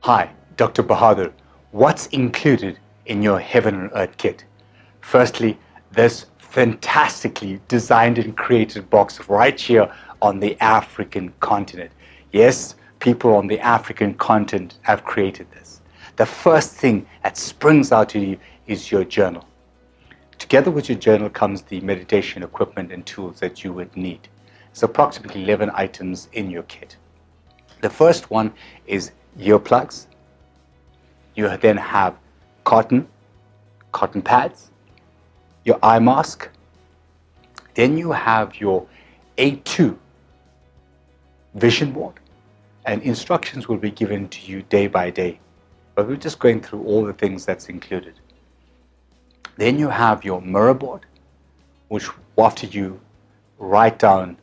Hi, Dr. Bahadur. What's included in your Heaven and Earth kit? Firstly, this fantastically designed and created box right here on the African continent. Yes, people on the African continent have created this. The first thing that springs out to you is your journal. Together with your journal comes the meditation equipment and tools that you would need. It's approximately 11 items in your kit. The first one is earplugs. You then have cotton pads, your eye mask. Then you have your A2 vision board, and instructions will be given to you day by day. But we're just going through all the things that's included. Then you have your mirror board, which after you write down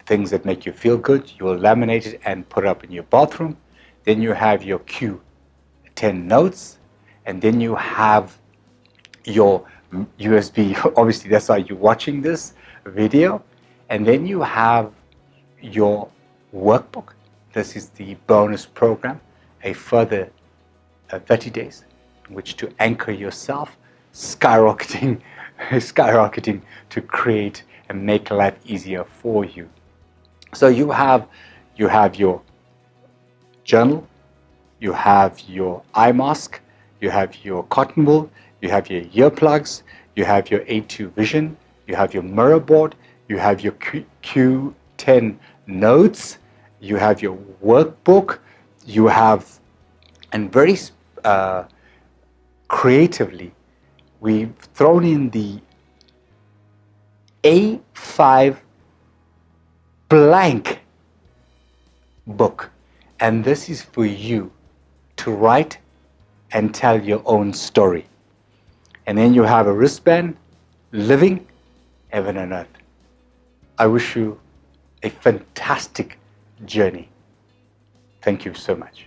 things that make you feel good, you will laminate it and put it up in your bathroom. Then you have your Q10 notes, and then you have your USB, obviously that's why you're watching this video, and then you have your workbook. This is the bonus program, a further 30 days in which to anchor yourself, skyrocketing to create and make life easier for you. So you have your journal, you have your eye mask, you have your cotton wool, you have your earplugs, you have your A2 vision, you have your mirror board, you have your Q10 notes, you have your workbook, you have, and very creatively, we've thrown in the A5 blank book, and this is for you to write and tell your own story. And then you have a wristband, living heaven and earth. I wish you a fantastic journey. Thank you so much.